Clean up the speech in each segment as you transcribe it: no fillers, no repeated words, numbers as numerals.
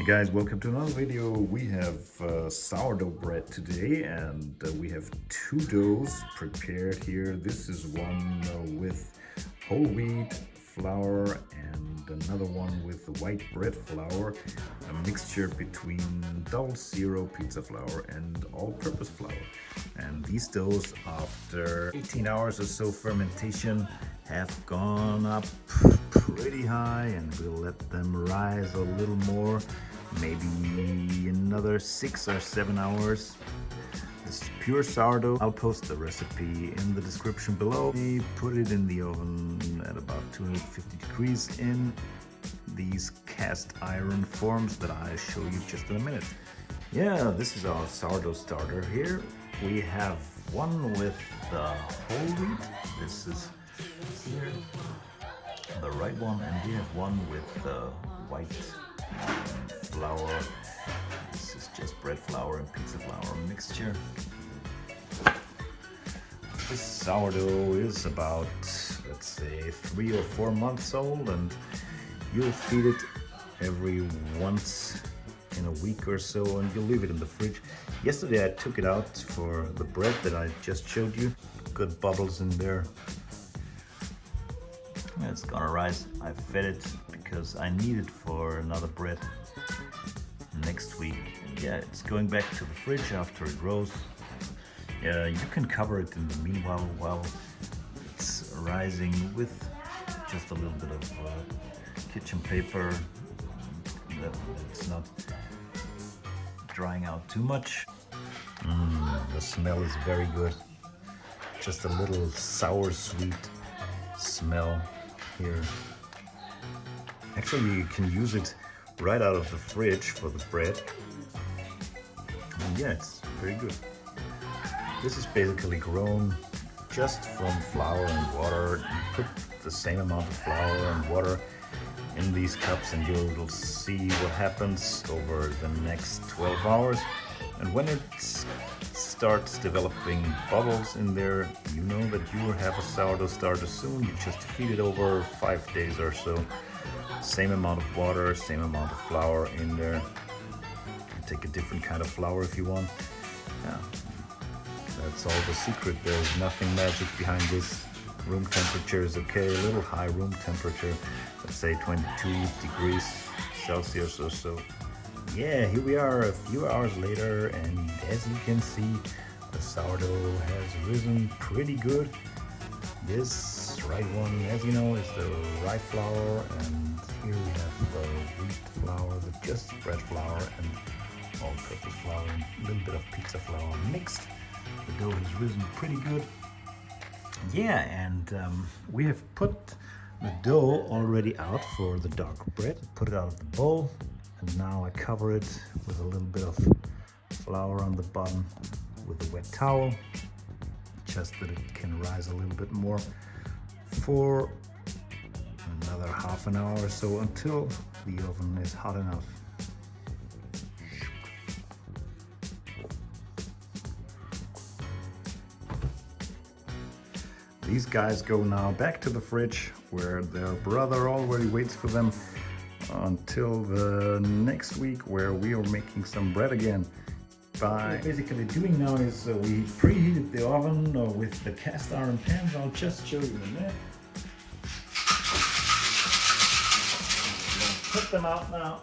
Hey guys, welcome to another video. We have sourdough bread today, and we have two doughs prepared here. This is one with whole wheat flour and another one with white bread flour, a mixture between double zero pizza flour and all-purpose flour. And these doughs, after 18 hours or so fermentation, have gone up pretty high, and we'll let them rise a little more, maybe another 6 or 7 hours. This is pure sourdough. I'll post the recipe in the description below. We put it in the oven at about 250 degrees in these cast iron forms that I'll show you just in a minute. Yeah, this is our sourdough starter here. We have one with the whole wheat. This is here, the right one, and we have one with the white flour. This is just bread flour and pizza flour mixture. This sourdough is about, let's say, 3 or 4 months old, and you'll feed it every once in a week or so, and you'll leave it in the fridge. Yesterday I took it out for the bread that I just showed you. Good bubbles in there. It's gonna rise. I fed it because I need it for another bread next week. Yeah, it's going back to the fridge after it rose. Yeah, you can cover it in the meanwhile while it's rising with just a little bit of kitchen paper, that it's not drying out too much. The smell is very good. Just a little sour sweet smell here. Actually, you can use it right out of the fridge for the bread. And yeah, it's very good. This is basically grown just from flour and water. You put the same amount of flour and water in these cups, and you'll see what happens over the next 12 hours. And when it starts developing bubbles in there, you know that you will have a sourdough starter soon. You just feed it over 5 days or so. Same amount of water, same amount of flour in there. You can take a different kind of flour if you want. Yeah, that's all the secret. There's nothing magic behind this. Room temperature is okay, a little high room temperature, let's say 22 degrees Celsius or so. Yeah, here we are a few hours later, and as you can see, the sourdough has risen pretty good. This right one, as you know, is the rye flour, and here we have the wheat flour, the just bread flour and all-purpose flour and a little bit of pizza flour mixed. The dough has risen pretty good. Yeah, and we have put the dough already out for the dark bread. Put it out of the bowl, and now I cover it with a little bit of flour on the bottom with a wet towel, just that it can rise a little bit more for another half an hour or so until the oven is hot enough. These guys go now back to the fridge, where their brother already waits for them until the next week, where we are making some bread again. What we're basically doing now is we preheated the oven with the cast iron pans. I'll just show you in a minute. We'll put them out now.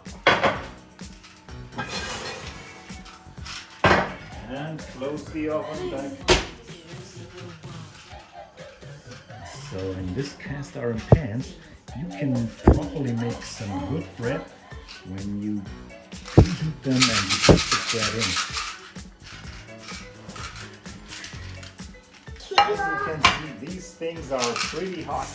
And close the oven back. So in this cast iron pans, you can properly make some good bread when you preheat them and you put the bread in. As you can see, these things are pretty hot.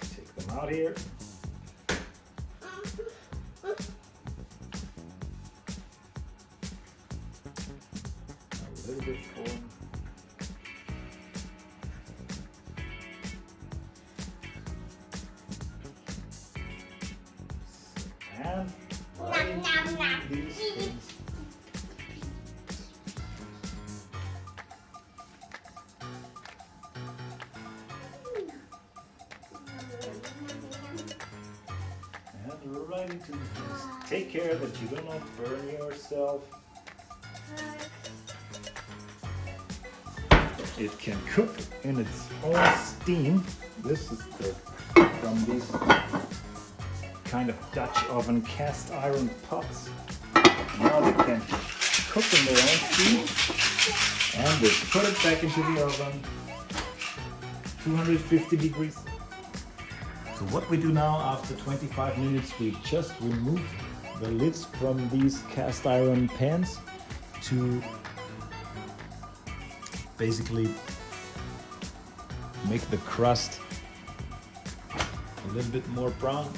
Take them out here. A little bit full. And right these things. you need to just take care that you do not burn yourself. It can cook in its own steam. This is from these kind of Dutch oven cast iron pots. Now they can cook in their own steam, and we put it back into the oven, 250 degrees. So what we do now after 25 minutes, we just remove the lids from these cast iron pans to basically make the crust a little bit more brown.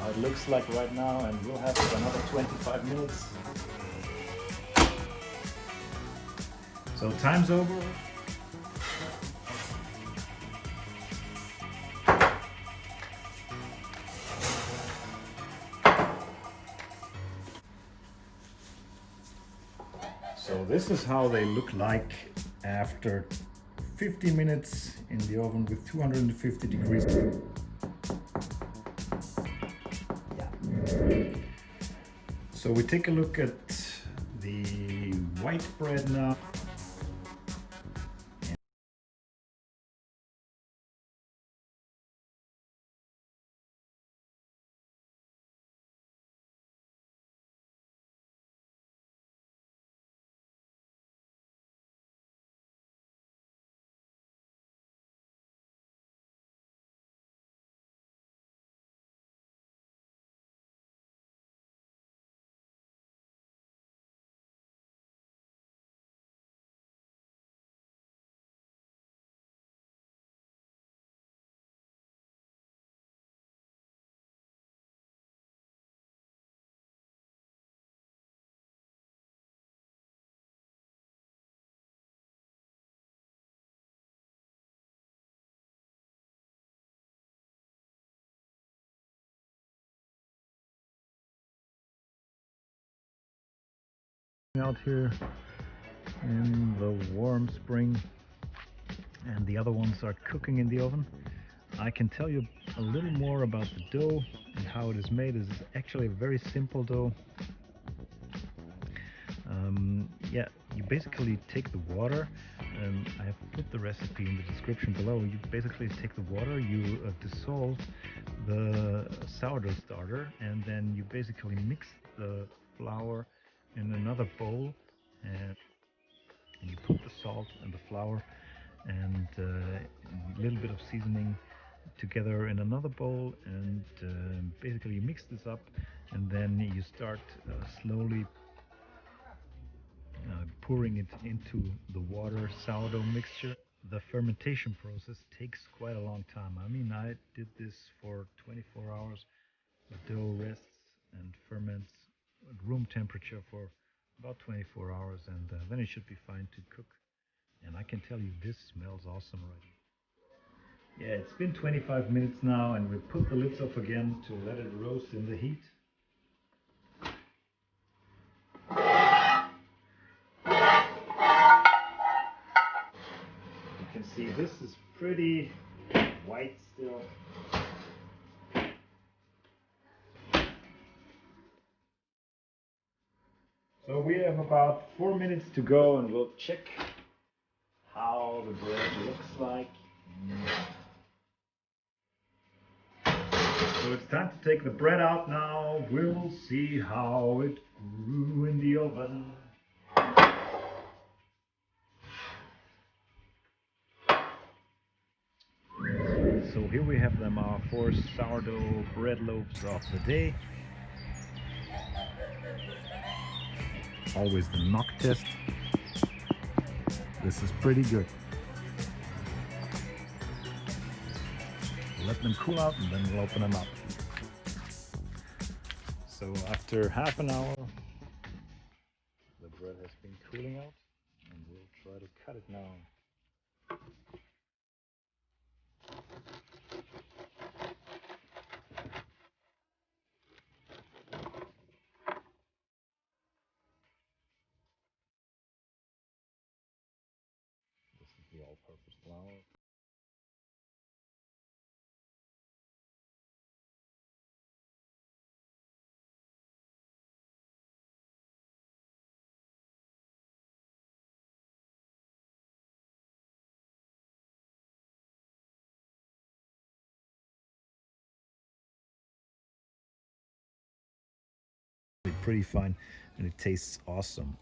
It looks like right now, and we'll have another 25 minutes. So time's over. So this is how they look like after 50 minutes in the oven with 250 degrees. So we take a look at the white bread now. Out here in the warm spring, and the other ones are cooking in the oven. I can tell you a little more about the dough and how it is made. It's actually a very simple dough. Yeah, you basically take the water. I have put the recipe in the description below. You basically take the water, you dissolve the sourdough starter, and then you basically mix the flour in another bowl, and you put the salt and the flour and a little bit of seasoning together in another bowl, and basically you mix this up, and then you start slowly pouring it into the water sourdough mixture. The fermentation process takes quite a long time. I mean, I did this for 24 hours. The dough rests and ferments at room temperature for about 24 hours, and then it should be fine to cook. And I can tell you, this smells awesome already. Yeah, it's been 25 minutes now, and we put the lids off again to let it roast in the heat. You can see this is pretty white still. So we have about 4 minutes to go, and we'll check how the bread looks like. So it's time to take the bread out now. We'll see how it grew in the oven. So here we have them, our 4 sourdough bread loaves of the day. Always the knock test. This is pretty good. Let them cool out, and then we'll open them up. So after half an hour, the bread has been cooling out, and we'll try to cut it now. flour. Pretty fine, and it tastes awesome.